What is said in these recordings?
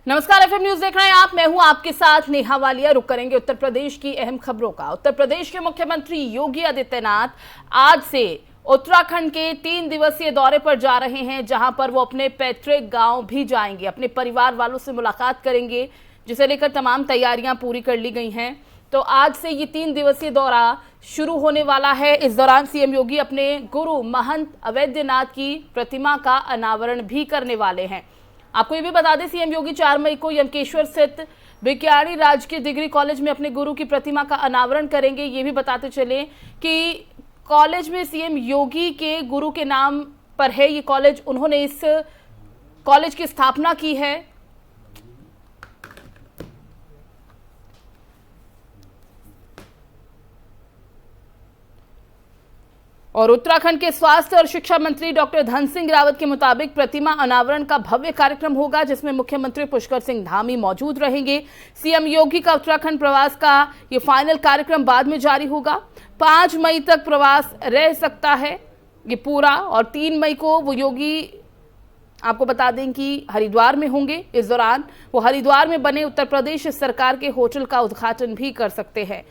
नमस्कार, FM news देख रहे हैं आप। मैं हूं आपके साथ नेहा वालिया। रुक करेंगे उत्तर प्रदेश की अहम खबरों का। उत्तर प्रदेश के मुख्यमंत्री योगी आदित्यनाथ आज से उत्तराखंड के 3 दिवसीय दौरे पर जा रहे हैं, जहां पर वो अपने पैतृक गांव भी जाएंगे, अपने परिवार वालों से मुलाकात करेंगे, जिसे लेकर तमाम तैयारियां पूरी कर ली गई हैं। तो आज से ये 3 दिवसीय दौरा शुरू होने वाला है। इस दौरान सीएम योगी अपने गुरु महंत अवैधनाथ की प्रतिमा का अनावरण भी करने वाले हैं। आपको ये भी बता दें, सीएम योगी 4 मई को यमकेश्वर स्थित विज्ञानी राजकीय डिग्री कॉलेज में अपने गुरु की प्रतिमा का अनावरण करेंगे। ये भी बताते चले कि कॉलेज में सीएम योगी के गुरु के नाम पर है ये कॉलेज। उन्होंने इस कॉलेज की स्थापना की है। और उत्तराखंड के स्वास्थ्य और शिक्षा मंत्री डॉक्टर धन सिंह रावत के मुताबिक प्रतिमा अनावरण का भव्य कार्यक्रम होगा, जिसमें मुख्यमंत्री पुष्कर सिंह धामी मौजूद रहेंगे। सीएम योगी का उत्तराखंड प्रवास का ये फाइनल कार्यक्रम बाद में जारी होगा। 5 मई तक प्रवास रह सकता है ये पूरा, और 3 मई को वो योगी आपको बता दें कि हरिद्वार में होंगे। इस दौरान वो हरिद्वार में बने उत्तर प्रदेश सरकार के होटल का उद्घाटन भी कर सकते हैं।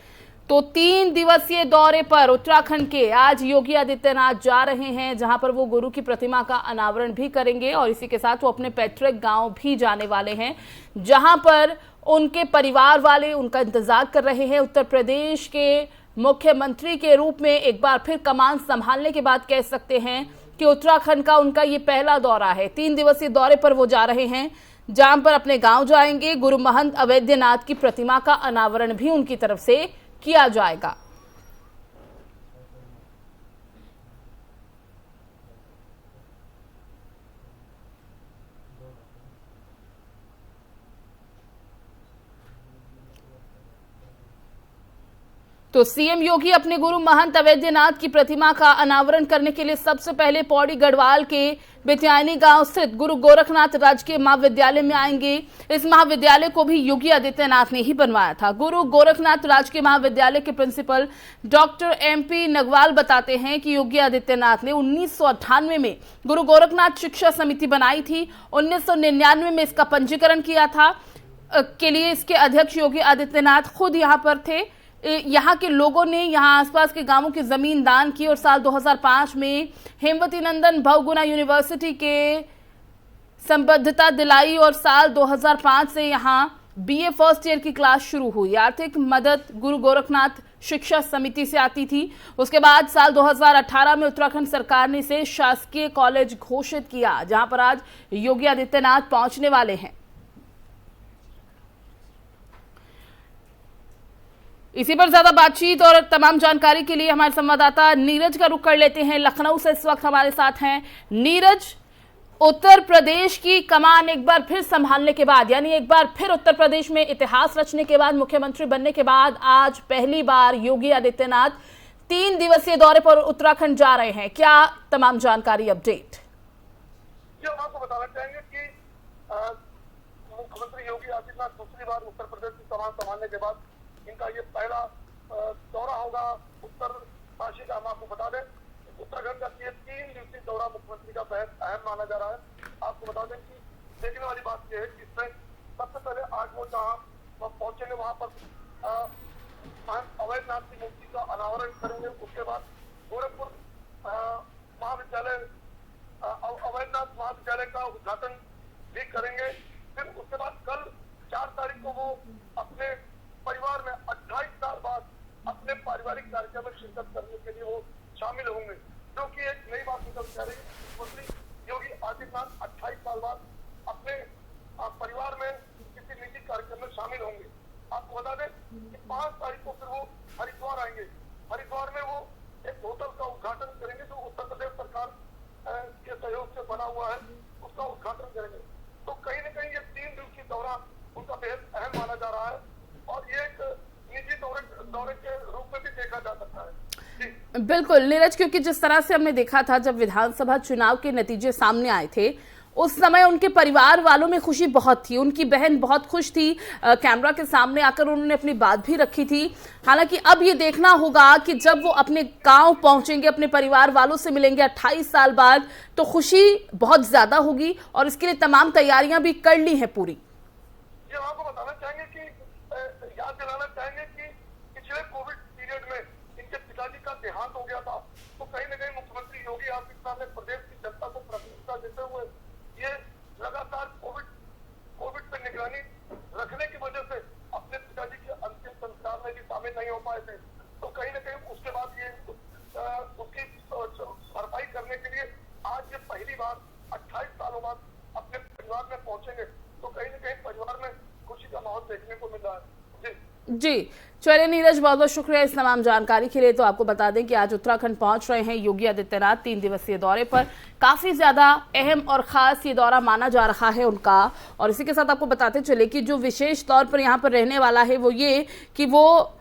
तो 3 दिवसीय दौरे पर उत्तराखंड के आज योगी आदित्यनाथ जा रहे हैं, जहां पर वो गुरु की प्रतिमा का अनावरण भी करेंगे, और इसी के साथ वो अपने पैतृक गांव भी जाने वाले हैं, जहां पर उनके परिवार वाले उनका इंतजार कर रहे हैं। उत्तर प्रदेश के मुख्यमंत्री के रूप में एक बार फिर कमान संभालने के बाद कह सकते हैं कि उत्तराखंड का उनका ये पहला दौरा है। 3 दिवसीय दौरे पर वो जा रहे हैं, जहां पर अपने गांव जाएंगे। गुरु महंत अवैधनाथ की प्रतिमा का अनावरण भी उनकी तरफ से किया जाएगा। तो सीएम योगी अपने गुरु महंत अवैधनाथ की प्रतिमा का अनावरण करने के लिए सबसे पहले पौड़ी गढ़वाल के बेतियानी गांव स्थित गुरु गोरखनाथ राजकीय महाविद्यालय में आएंगे। इस महाविद्यालय को भी योगी आदित्यनाथ ने ही बनवाया था। गुरु गोरखनाथ राजकीय महाविद्यालय के प्रिंसिपल डॉक्टर MP नगवाल बताते हैं कि योगी आदित्यनाथ ने 1998 में गुरु गोरखनाथ शिक्षा समिति बनाई थी। 1999 में इसका पंजीकरण किया था। के लिए इसके अध्यक्ष योगी आदित्यनाथ खुद यहाँ पर थे। यहाँ के लोगों ने यहाँ आसपास के गांवों की जमीन दान की, और साल 2005 में हेमवती नंदन बहुगुणा यूनिवर्सिटी के संबद्धता दिलाई, और साल 2005 से यहाँ BA फर्स्ट ईयर की क्लास शुरू हुई। आर्थिक मदद गुरु गोरखनाथ शिक्षा समिति से आती थी। उसके बाद साल 2018 में उत्तराखंड सरकार ने इसे शासकीय कॉलेज घोषित किया, जहां पर आज योगी आदित्यनाथ पहुंचने वाले हैं। इसी पर ज्यादा बातचीत और तमाम जानकारी के लिए हमारे संवाददाता नीरज का रुख कर लेते हैं। लखनऊ से इस वक्त हमारे साथ हैं नीरज। उत्तर प्रदेश की कमान एक बार फिर संभालने के बाद, यानी एक बार फिर उत्तर प्रदेश में इतिहास रचने के बाद, मुख्यमंत्री बनने के बाद आज पहली बार योगी आदित्यनाथ 3 दिवसीय दौरे पर उत्तराखंड जा रहे हैं। क्या तमाम जानकारी, अपडेट? आपको बताना चाहेंगे कि मुख्यमंत्री योगी आदित्यनाथ दूसरी बार उत्तर प्रदेश की कमान संभालने के बाद इनका ये पहला दौरा होगा उत्तर काशी का। हम आपको बता दें, उत्तराखंड का ये 3 दिवसीय दौरा मुख्यमंत्री का बेहद अहम माना जा रहा है। आपको बता दें कि देखने वाली बात यह है कि इसमें सबसे पहले आज वो जहाँ पहुंचेंगे वहां पर अवैधनाथ की मूर्ति का अनावरण करेंगे। उसके बाद गोरखपुर महाविद्यालय अवैधनाथ महाविद्यालय का उद्घाटन भी करेंगे। फिर उसके बाद कल 4 तारीख को वो अपने परिवार में 28 साल बाद अपने पारिवारिक कार्यक्रम में शिरकत करने के लिए वो शामिल होंगे, जो कि एक नई बात निकल के आ रही है। मुख्यमंत्री योगी आदित्यनाथ 28 साल बाद अपने परिवार में किसी निजी कार्यक्रम में शामिल होंगे। आपको बता दें कि 5 तारीख को फिर वो हरिद्वार आएंगे। हरिद्वार में वो एक होटल का उद्घाटन करेंगे, जो उत्तर प्रदेश सरकार के सहयोग से बना हुआ है, उसका उद्घाटन करेंगे। तो कहीं न कहीं ये 3 दिवसीय दौरा उनका बेहद अहम माना जा रहा है, और ये एक निजी दौरे के रूप में भी देखा जा सकता है। बिल्कुल नीरज, क्योंकि जिस तरह से हमने देखा था जब विधानसभा चुनाव के नतीजे सामने आए थे, उस समय उनके परिवार वालों में खुशी बहुत थी। उनकी बहन बहुत खुश थी, कैमरा के सामने आकर उन्होंने अपनी बात भी रखी थी। हालांकि अब ये देखना होगा कि जब वो अपने गांव पहुंचेंगे, अपने परिवार वालों से मिलेंगे 28 साल बाद, तो खुशी बहुत ज्यादा होगी, और इसके लिए तमाम तैयारियां भी कर ली हैं पूरी। लेकिन आपको बताना चाहेंगे कि याद दिलाना चाहेंगे कि पिछले कोविड पीरियड में इनके पिताजी का देहांत हो गया था, तो कहीं न कहीं मुख्यमंत्री योगी आदित्यनाथ ने प्रदेश की जनता को प्राथमिकता देते हुए ये लगातार कोविड पे निगरानी रखने की वजह से अपने पिताजी के अंतिम संस्कार में भी शामिल नहीं हो पाए थे। तो कहीं न कहीं उसके बाद ये उसकी भरपाई करने के लिए आज ये पहली बार 28 सालों बाद अपने परिवार में पहुंचेंगे, तो कहीं न कहीं परिवार में खुशी का माहौल देखने को मिल रहा है। जी चलिए नीरज, बहुत बहुत शुक्रिया इस तमाम जानकारी के लिए। तो आपको बता दें कि आज उत्तराखंड पहुंच रहे हैं योगी आदित्यनाथ 3 दिवसीय दौरे पर। काफी ज्यादा अहम और खास ये दौरा माना जा रहा है उनका। और इसी के साथ आपको बताते चले कि जो विशेष तौर पर यहाँ पर रहने वाला है वो ये कि वो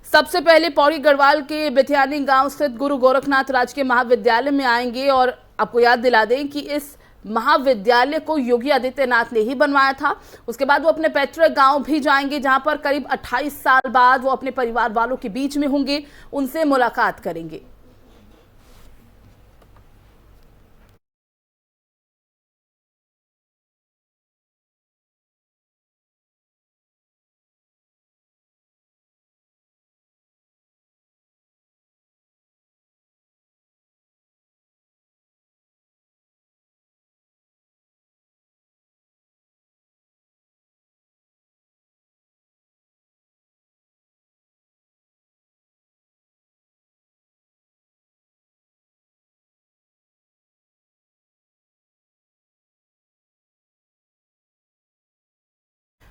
सबसे पहले पौड़ी गढ़वाल के बिथियानी गांव स्थित गुरु गोरखनाथ राजकीय महाविद्यालय में आएंगे। और आपको याद दिला दें कि इस महाविद्यालय को योगी आदित्यनाथ ने ही बनवाया था। उसके बाद वो अपने पैतृक गांव भी जाएंगे, जहां पर करीब 28 साल बाद वो अपने परिवार वालों के बीच में होंगे, उनसे मुलाकात करेंगे।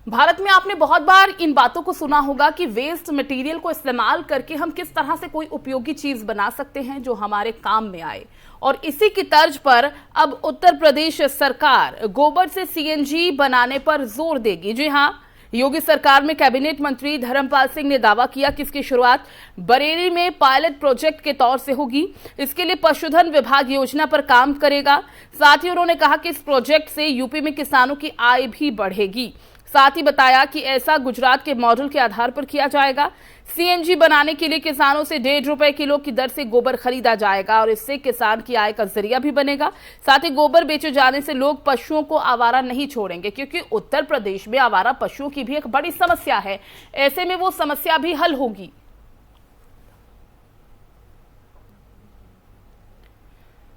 भारत में आपने बहुत बार इन बातों को सुना होगा कि वेस्ट मटेरियल को इस्तेमाल करके हम किस तरह से कोई उपयोगी चीज बना सकते हैं जो हमारे काम में आए। और इसी की तर्ज पर अब उत्तर प्रदेश सरकार गोबर से सीएनजी बनाने पर जोर देगी। जी हां, योगी सरकार में कैबिनेट मंत्री धर्मपाल सिंह ने दावा किया कि इसकी शुरुआत बरेली में पायलट प्रोजेक्ट के तौर से होगी। इसके लिए पशुधन विभाग योजना पर काम करेगा। साथ ही उन्होंने कहा कि इस प्रोजेक्ट से यूपी में किसानों की आय भी बढ़ेगी। साथ ही बताया कि ऐसा गुजरात के मॉडल के आधार पर किया जाएगा। सीएनजी बनाने के लिए किसानों से 1.5 रुपए किलो की दर से गोबर खरीदा जाएगा और इससे किसान की आय का जरिया भी बनेगा। साथ ही गोबर बेचे जाने से लोग पशुओं को आवारा नहीं छोड़ेंगे, क्योंकि उत्तर प्रदेश में आवारा पशुओं की भी एक बड़ी समस्या है। ऐसे में वो समस्या भी हल होगी।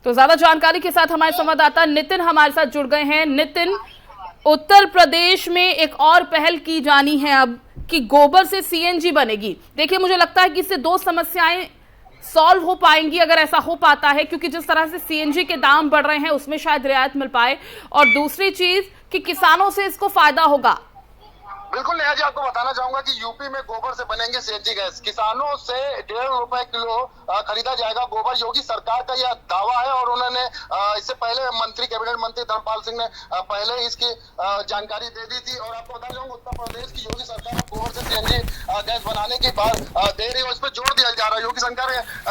तो ज्यादा जानकारी के साथ हमारे संवाददाता नितिन हमारे साथ जुड़ गए हैं। नितिन, उत्तर प्रदेश में एक और पहल की जानी है अब कि गोबर से सीएनजी बनेगी। देखिए, मुझे लगता है कि इससे 2 समस्याएं सॉल्व हो पाएंगी अगर ऐसा हो पाता है, क्योंकि जिस तरह से सीएनजी के दाम बढ़ रहे हैं उसमें शायद रियायत मिल पाए। और दूसरी चीज कि किसानों से इसको फायदा होगा। बिल्कुल नेहा जी, आपको बताना चाहूंगा कि यूपी में गोबर से बनेंगे सीएनजी गैस। किसानों से 1.5 रुपए किलो खरीदा जाएगा गोबर। योगी सरकार का यह दावा है और उन्होंने इससे पहले कैबिनेट मंत्री धर्मपाल सिंह ने पहले इसकी जानकारी दे दी थी। और आपको बताना चाहूंगा, उत्तर प्रदेश की योगी सरकार गोबर से सीएनजी गैस बनाने की बात दे रही है, उस पर जोर दिया जा रहा है। योगी सरकार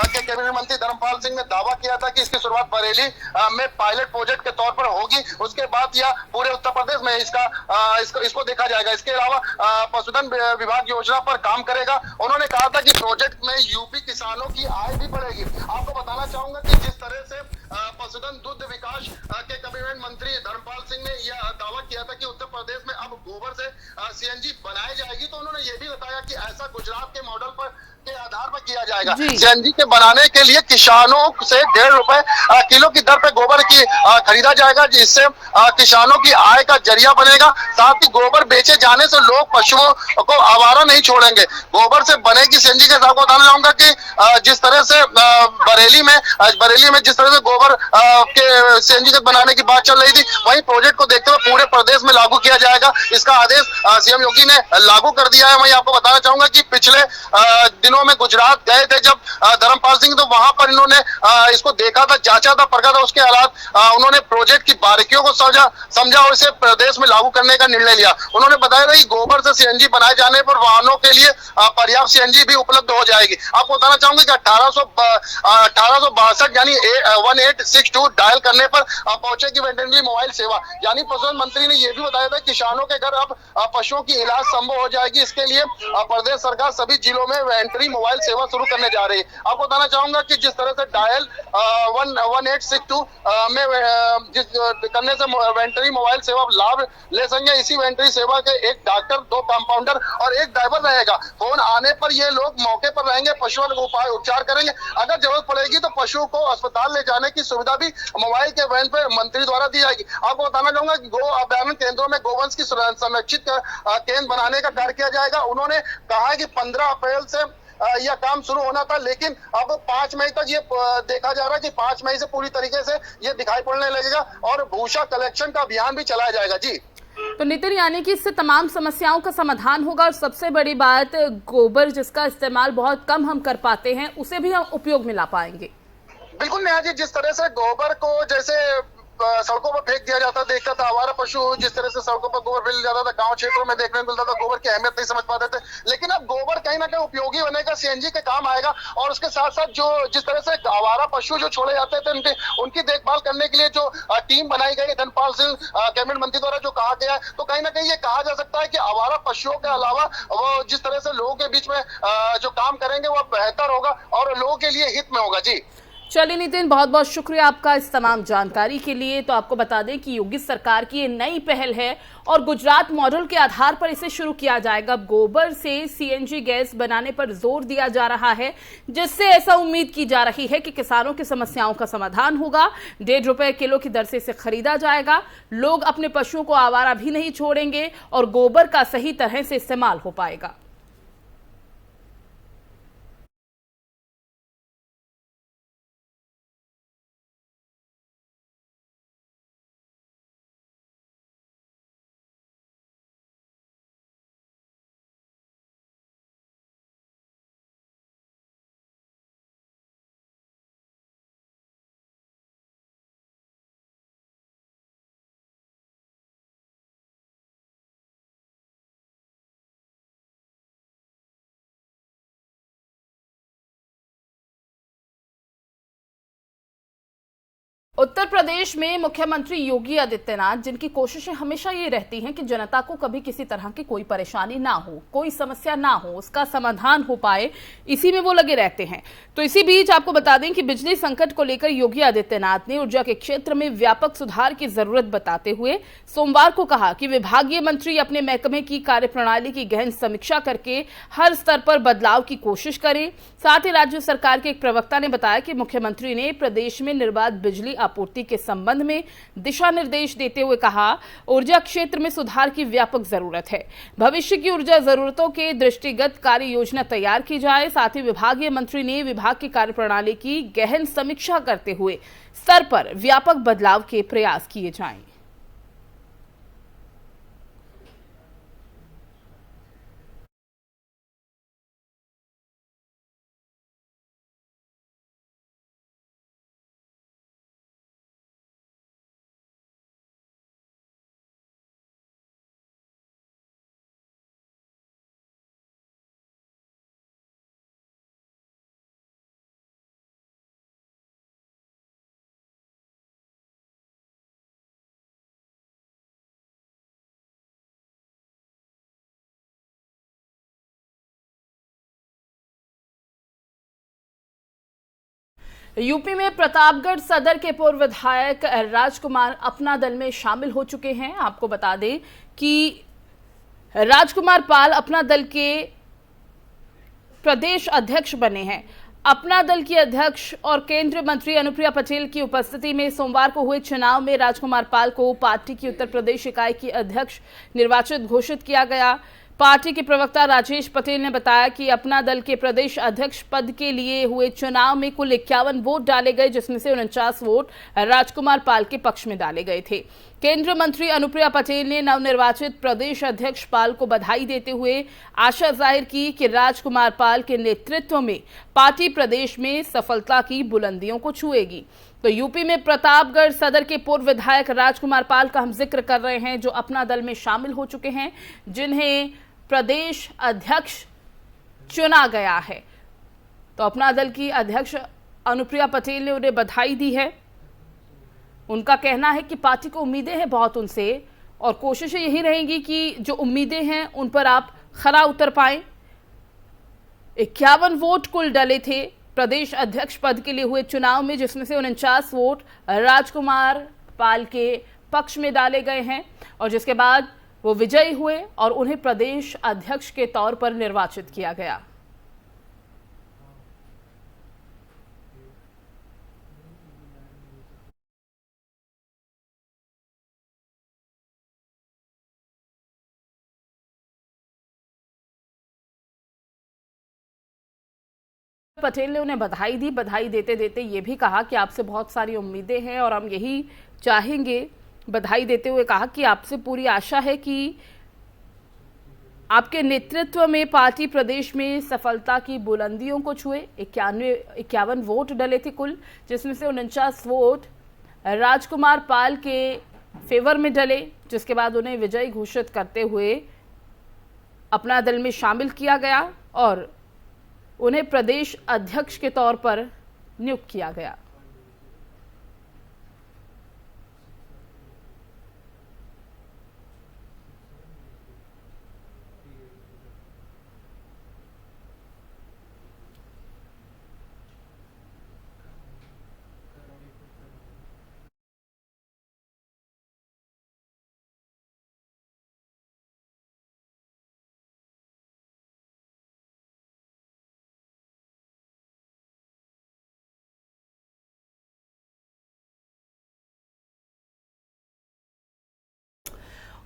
के कैबिनेट मंत्री धर्मपाल सिंह ने दावा किया था कि इसकी शुरुआत बरेली में पायलट प्रोजेक्ट के तौर पर होगी। उसके बाद यह पूरे उत्तर प्रदेश में इसको देखा जाएगा। इसके पशुधन विभाग योजना पर काम करेगा। उन्होंने कहा था कि प्रोजेक्ट में यूपी किसानों की आय भी बढ़ेगी। आपको बताना चाहूंगा कि जिस तरह से पशुधन दुग्ध विकास के कैबिनेट मंत्री धर्मपाल सिंह ने यह दावा किया था कि उत्तर प्रदेश में अब गोबर से सीएनजी बनाई जाएगी, तो उन्होंने ये भी बताया कि ऐसा गुजरात के मॉडल पर के आधार पर किया जाएगा। सीएनजी के बनाने के लिए किसानों से 1.5 रुपए किलो की दर पे गोबर की खरीदा जाएगा, जिससे किसानों की आय का जरिया बनेगा। साथ ही गोबर बेचे जाने से लोग पशुओं को आवारा नहीं छोड़ेंगे। गोबर से बनेगी सीएनजी के साथ बताना चाहूंगा कि जिस तरह से बरेली में जिस तरह से गोबर के सीएनजी के बनाने की बात चल रही थी, वही प्रोजेक्ट को देखते हुए पूरे प्रदेश में लागू किया जाएगा। इसका आदेश सीएम योगी ने लागू कर दिया है। वहीं आपको बताना चाहूंगा कि पिछले दिनों में गुजरात गए थे जब धर्मपाल सिंह, तो वहां पर इन्होंने इसको देखा था, जांचा था, परखा था उसके हालात। उन्होंने प्रोजेक्ट की बारीकियों को समझा और इसे प्रदेश में लागू करने का निर्णय लिया। उन्होंने बताया था कि गोबर से सीएनजी बनाए जाने पर वाहनों के लिए पर्याप्त सीएनजी भी उपलब्ध हो जाएगी। आपको बताना चाहूंगा कि 1862 यानी 1A 1862 डायल करने पर पहुंचेगी वेटरनरी मोबाइल सेवा। यानी पशुधन मंत्री ने यह भी बताया था किसानों के घर अब पशुओं की इलाज संभव हो जाएगी। इसके लिए प्रदेश सरकार सभी जिलों में वेटरनरी मोबाइल सेवा शुरू करने जा रही है। आपको बताना चाहूंगा कि जिस तरह से डायल 1862 में करने से वेटरनरी मोबाइल सेवा लाभ ले सकेंगे, इसी वेटरनरी सेवा के एक डॉक्टर, 2 कंपाउंडर और एक ड्राइवर रहेगा। फोन आने पर ये लोग मौके पर रहेंगे, पशुओं का उपचार करेंगे। अगर जरूरत पड़ेगी तो पशु को अस्पताल ले जाने की सुविधा भी मोबाइल के वैन पे मंत्री द्वारा दी जाएगी। आपको बताना चाहूंगा कि गो अभ्यारण्य केंद्रों में गोवंश की संरक्षित केंद्र बनाने का कार्य किया जाएगा। उन्होंने कहा है कि 15 अप्रैल से यह काम शुरू होना था, लेकिन अब 5 मई तक ये देखा जा रहा है कि 5 मई से पूरी तरीके से ये दिखाई पड़ने लगेगा और भूसा कलेक्शन का अभियान भी चलाया जाएगा। जी तो नितिन, यानी कि इससे तमाम समस्याओं का समाधान होगा और सबसे बड़ी बात, गोबर जिसका इस्तेमाल बहुत कम हम कर पाते हैं उसे भी हम उपयोग में ला पाएंगे। बिल्कुल नेहा जी, जिस तरह से गोबर को जैसे सड़कों पर फेंक दिया जाता देखता था, आवारा पशु जिस तरह से सड़कों पर गोबर फैल जाता था, गांव क्षेत्रों में देखने को मिलता था, गोबर की अहमियत नहीं समझ पाते थे। लेकिन अब गोबर कहीं ना कहीं उपयोगी बनेगा, सीएनजी के काम आएगा। और उसके साथ साथ जो जिस तरह से आवारा पशु जो छोड़े जाते थे उनकी देखभाल करने के लिए जो टीम बनाई गई है धनपाल सिंह कैबिनेट मंत्री द्वारा जो कहा गया है, तो कहीं ना कहीं ये कहा जा सकता है कि आवारा पशुओं के अलावा वो जिस तरह से लोगों के बीच में जो काम करेंगे वो बेहतर होगा और लोगों के लिए हित में होगा। जी चलिए नितिन, बहुत बहुत शुक्रिया आपका इस तमाम जानकारी के लिए। तो आपको बता दें कि योगी सरकार की ये नई पहल है और गुजरात मॉडल के आधार पर इसे शुरू किया जाएगा। गोबर से सीएनजी गैस बनाने पर जोर दिया जा रहा है, जिससे ऐसा उम्मीद की जा रही है कि किसानों की समस्याओं का समाधान होगा। 1.5 रुपए किलो की दर से इसे खरीदा जाएगा। लोग अपने पशुओं को आवारा भी नहीं छोड़ेंगे और गोबर का सही तरह से इस्तेमाल हो पाएगा। उत्तर प्रदेश में मुख्यमंत्री योगी आदित्यनाथ, जिनकी कोशिशें हमेशा ये रहती हैं कि जनता को कभी किसी तरह की कोई परेशानी ना हो, कोई समस्या ना हो, उसका समाधान हो पाए, इसी में वो लगे रहते हैं। तो इसी बीच आपको बता दें कि बिजली संकट को लेकर योगी आदित्यनाथ ने ऊर्जा के क्षेत्र में व्यापक सुधार की जरूरत बताते हुए सोमवार को कहा कि विभागीय मंत्री अपने महकमे की कार्यप्रणाली की गहन समीक्षा करके हर स्तर पर बदलाव की कोशिश करें। साथ ही राज्य सरकार के एक प्रवक्ता ने बताया कि मुख्यमंत्री ने प्रदेश में निर्बाध बिजली आपूर्ति के संबंध में दिशा निर्देश देते हुए कहा, ऊर्जा क्षेत्र में सुधार की व्यापक जरूरत है। भविष्य की ऊर्जा जरूरतों के दृष्टिगत कार्य योजना तैयार की जाए। साथ ही विभागीय मंत्री ने विभाग की कार्यप्रणाली की गहन समीक्षा करते हुए स्तर पर व्यापक बदलाव के प्रयास किए जाएं। यूपी में प्रतापगढ़ सदर के पूर्व विधायक राजकुमार अपना दल में शामिल हो चुके हैं। आपको बता दें कि राजकुमार पाल अपना दल के प्रदेश अध्यक्ष बने हैं। अपना दल की अध्यक्ष और केंद्रीय मंत्री अनुप्रिया पटेल की उपस्थिति में सोमवार को हुए चुनाव में राजकुमार पाल को पार्टी की उत्तर प्रदेश इकाई की अध्यक्ष निर्वाचित घोषित किया गया। पार्टी के प्रवक्ता राजेश पटेल ने बताया कि अपना दल के प्रदेश अध्यक्ष पद के लिए हुए चुनाव में कुल 51 वोट डाले गए, जिसमें से 49 वोट राजकुमार पाल के पक्ष में डाले गए थे। केंद्रीय मंत्री अनुप्रिया पटेल ने नवनिर्वाचित प्रदेश अध्यक्ष पाल को बधाई देते हुए आशा जाहिर की कि राजकुमार पाल के नेतृत्व में पार्टी प्रदेश में सफलता की बुलंदियों को छुएगी। तो यूपी में प्रतापगढ़ सदर के पूर्व विधायक राजकुमार पाल का हम जिक्र कर रहे हैं, जो अपना दल में शामिल हो चुके हैं, जिन्हें प्रदेश अध्यक्ष चुना गया है। तो अपना दल की अध्यक्ष अनुप्रिया पटेल ने उन्हें बधाई दी है। उनका कहना है कि पार्टी को उम्मीदें हैं बहुत उनसे और कोशिशें यही रहेंगी कि जो उम्मीदें हैं उन पर आप खरा उतर पाएं। 51 वोट कुल डले थे प्रदेश अध्यक्ष पद के लिए हुए चुनाव में, जिसमें से 49 वोट राजकुमार पाल के पक्ष में डाले गए हैं और जिसके बाद वो विजयी हुए और उन्हें प्रदेश अध्यक्ष के तौर पर निर्वाचित किया गया। पटेल ने उन्हें बधाई दी। बधाई देते देते ये भी कहा कि आपसे बहुत सारी उम्मीदें हैं और हम यही चाहेंगे, बधाई देते हुए कहा कि आपसे पूरी आशा है कि आपके नेतृत्व में पार्टी प्रदेश में सफलता की बुलंदियों को छुए। 51 वोट डले थे कुल, जिसमें से 49 वोट राजकुमार पाल के फेवर में डले, जिसके बाद उन्हें विजयी घोषित करते हुए अपना दल में शामिल किया गया और उन्हें प्रदेश अध्यक्ष के तौर पर नियुक्त किया गया।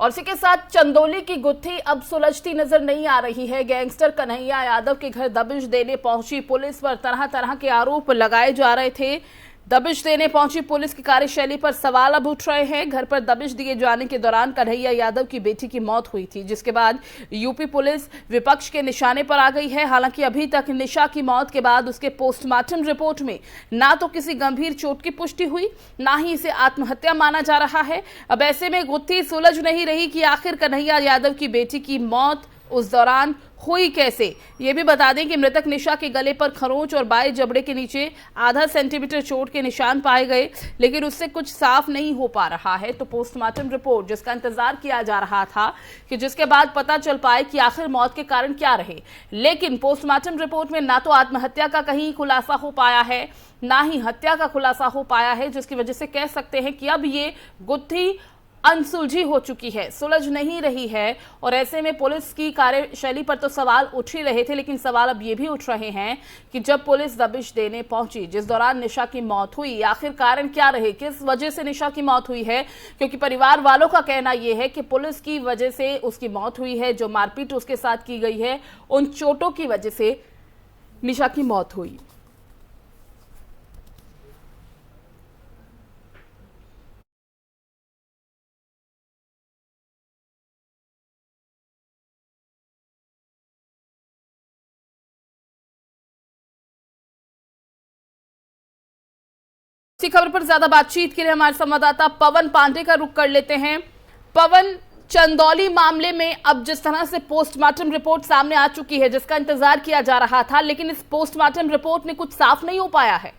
और इसी के साथ चंदौली की गुत्थी अब सुलझती नजर नहीं आ रही है। गैंगस्टर कन्हैया यादव के घर दबिश देने पहुंची पुलिस पर तरह तरह के आरोप लगाए जा रहे थे। दबिश देने पहुंची पुलिस की कार्यशैली पर सवाल अब उठ रहे हैं। घर पर दबिश दिए जाने के दौरान कन्हैया यादव की बेटी की मौत हुई थी, जिसके बाद यूपी पुलिस विपक्ष के निशाने पर आ गई है। हालांकि अभी तक निशा की मौत के बाद उसके पोस्टमार्टम रिपोर्ट में ना तो किसी गंभीर चोट की पुष्टि हुई, ना ही इसे आत्महत्या माना जा रहा है। अब ऐसे में गुत्थी सुलझ नहीं रही कि आखिर कन्हैया यादव की बेटी की मौत उस दौरान हुई कैसे। ये भी बता दें कि मृतक निशा के गले पर खरोंच और बाएं जबड़े के नीचे आधा सेंटीमीटर चोट के निशान पाए गए, लेकिन उससे कुछ साफ नहीं हो पा रहा है। तो पोस्टमार्टम रिपोर्ट, जिसका इंतजार किया जा रहा था कि जिसके बाद पता चल पाए कि आखिर मौत के कारण क्या रहे, लेकिन पोस्टमार्टम रिपोर्ट में ना तो आत्महत्या का कहीं खुलासा हो पाया है, ना ही हत्या का खुलासा हो पाया है, जिसकी वजह से कह सकते हैं कि अब ये गुत्थी अनसुलझी हो चुकी है, सुलझ नहीं रही है। और ऐसे में पुलिस की कार्यशैली पर तो सवाल उठ ही रहे थे, लेकिन सवाल अब ये भी उठ रहे हैं कि जब पुलिस दबिश देने पहुंची, जिस दौरान निशा की मौत हुई, आखिर कारण क्या रहे, किस वजह से निशा की मौत हुई है। क्योंकि परिवार वालों का कहना यह है कि पुलिस की वजह से उसकी मौत हुई है, जो मारपीट उसके साथ की गई है, उन चोटों की वजह से निशा की मौत हुई। इसी खबर पर ज्यादा बातचीत के लिए हमारे संवाददाता पवन पांडे का रुख कर लेते हैं। पवन, चंदौली मामले में अब जिस तरह से पोस्टमार्टम रिपोर्ट सामने आ चुकी है, जिसका इंतजार किया जा रहा था, लेकिन इस पोस्टमार्टम रिपोर्ट में कुछ साफ नहीं हो पाया है।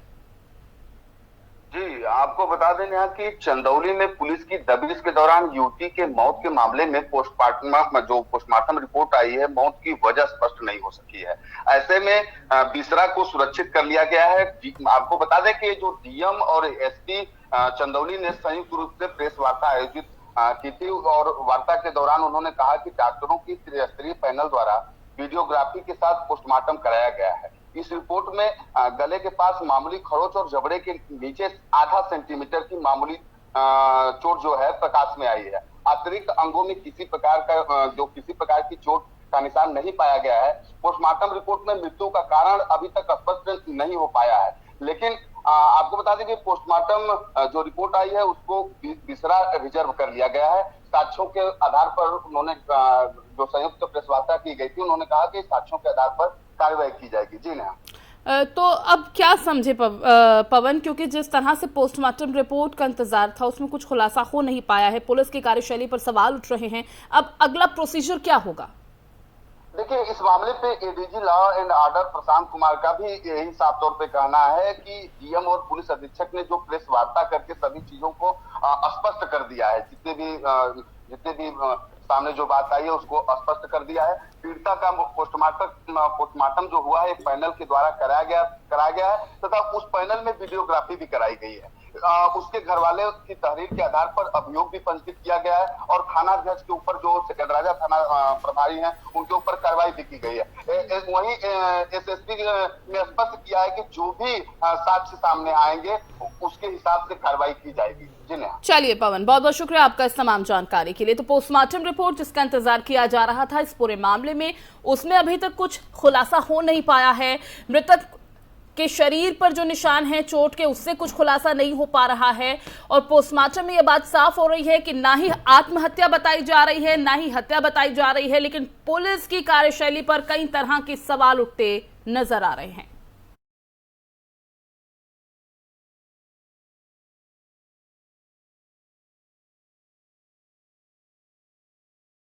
जी, आपको बता दें यहाँ कि चंदौली में पुलिस की दबिश के दौरान युवती के मौत के मामले में पोस्टमार्टम रिपोर्ट आई है, मौत की वजह स्पष्ट नहीं हो सकी है। ऐसे में बिसरा को सुरक्षित कर लिया गया है। आपको बता दें कि जो डीएम और एसपी चंदौली ने संयुक्त रूप से प्रेस वार्ता आयोजित की थी और वार्ता के दौरान उन्होंने कहा कि डॉक्टरों की त्रिस्तरीय पैनल द्वारा वीडियोग्राफी के साथ पोस्टमार्टम कराया गया है। इस रिपोर्ट में गले के पास मामूली खरोंच और जबड़े के नीचे आधा सेंटीमीटर की मामूली चोट जो है प्रकाश में आई है। अतिरिक्त अंगों में किसी प्रकार की चोट का निशान नहीं पाया गया है। पोस्टमार्टम रिपोर्ट में मृत्यु का कारण अभी तक स्पष्ट नहीं हो पाया है, लेकिन आपको बता दें कि पोस्टमार्टम जो रिपोर्ट आई है उसको बिसरा रिजर्व कर लिया गया है। साक्ष्यों के आधार पर उन्होंने जो संयुक्त प्रेस वार्ता की गई थी, उन्होंने कहा कि साक्ष्यों के आधार पर कार्रवाई की जाएगी। जी नहीं। तो अब क्या समझे पवन, क्योंकि जिस तरह से पोस्टमार्टम रिपोर्ट का इंतजार था उसमें कुछ खुलासा हो नहीं पाया है, पुलिस की कार्यशैली पर सवाल उठ रहे हैं, अब अगला प्रोसीजर क्या होगा? देखिए, इस मामले पे ADG law and order Prashant Kumar का भी यही साफ तौर पे कहना है कि डीएम और पुलिस अधीक्षक ने जो प्रेस वार्ता करके सभी चीजों को स्पष्ट कर दिया है, जितने भी सामने जो बात आई है उसको स्पष्ट कर दिया है। पीड़िता का पोस्टमार्टम जो हुआ है एक पैनल के द्वारा कराया गया है तथा उस पैनल में वीडियोग्राफी भी कराई गई है। उसके घर वाले की तहरीर के आधार पर अभियोग भी पंजीकृत किया गया है और थाना अध्यक्ष के ऊपर जो सेकंदराजा थाना प्रभारी हैं उनके ऊपर कार्रवाई भी की गई है। वहीं एसएसपी ने स्पष्ट किया है कि जो भी साक्ष्य सामने आएंगे उसके हिसाब से कार्रवाई की जाएगी। जी नहीं। चलिए पवन, बहुत बहुत शुक्रिया आपका इस तमाम जानकारी के लिए। तो पोस्टमार्टम रिपोर्ट जिसका इंतजार किया जा रहा था इस पूरे मामले में, उसमें अभी तक कुछ खुलासा हो नहीं पाया है। मृतक के शरीर पर जो निशान है चोट के, उससे कुछ खुलासा नहीं हो पा रहा है। और पोस्टमार्टम में यह बात साफ हो रही है कि ना ही आत्महत्या बताई जा रही है, ना ही हत्या बताई जा रही है, लेकिन पुलिस की कार्यशैली पर कई तरह के सवाल उठते नजर आ रहे हैं।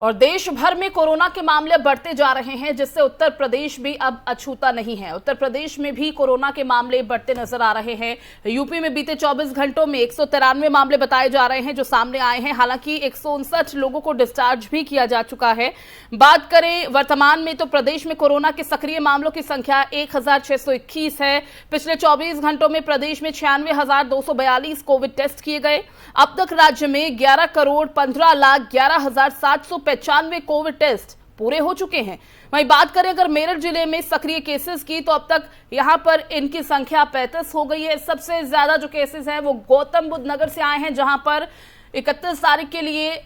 और देश भर में कोरोना के मामले बढ़ते जा रहे हैं, जिससे उत्तर प्रदेश भी अब अछूता नहीं है। उत्तर प्रदेश में भी कोरोना के मामले बढ़ते नजर आ रहे हैं। यूपी में बीते 24 घंटों में 193 मामले बताए जा रहे हैं जो सामने आए हैं। हालांकि 159 लोगों को डिस्चार्ज भी किया जा चुका है। बात करें वर्तमान में तो प्रदेश में कोरोना के सक्रिय मामलों की संख्या 1621 है। पिछले 24 घंटों में प्रदेश में 96,242 कोविड टेस्ट किए गए। अब तक राज्य में 11,15,11,795 कोविड टेस्ट पूरे हो चुके हैं। वहीं बात करें अगर मेरठ जिले में सक्रिय केसेस की, तो अब तक यहां पर इनकी संख्या 35 हो गई है। सबसे ज्यादा जो केसेस हैं वो गौतम बुद्ध नगर से आए हैं, जहां पर 31 तारीख के लिए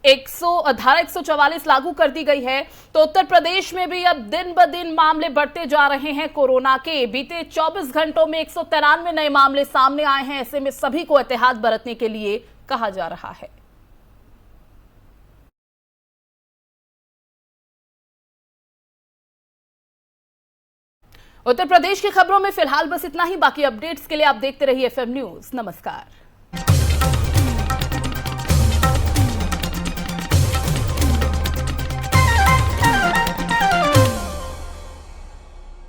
धारा 144 लागू कर दी गई है। तो उत्तर प्रदेश में भी अब दिन ब दिन मामले बढ़ते जा रहे हैं कोरोना के। बीते 24 घंटों में 193 नए मामले सामने आए हैं। ऐसे में सभी को एहतियात बरतने के लिए कहा जा रहा है। उत्तर प्रदेश की खबरों में फिलहाल बस इतना ही। बाकी अपडेट्स के लिए आप देखते रहिए FM न्यूज। नमस्कार।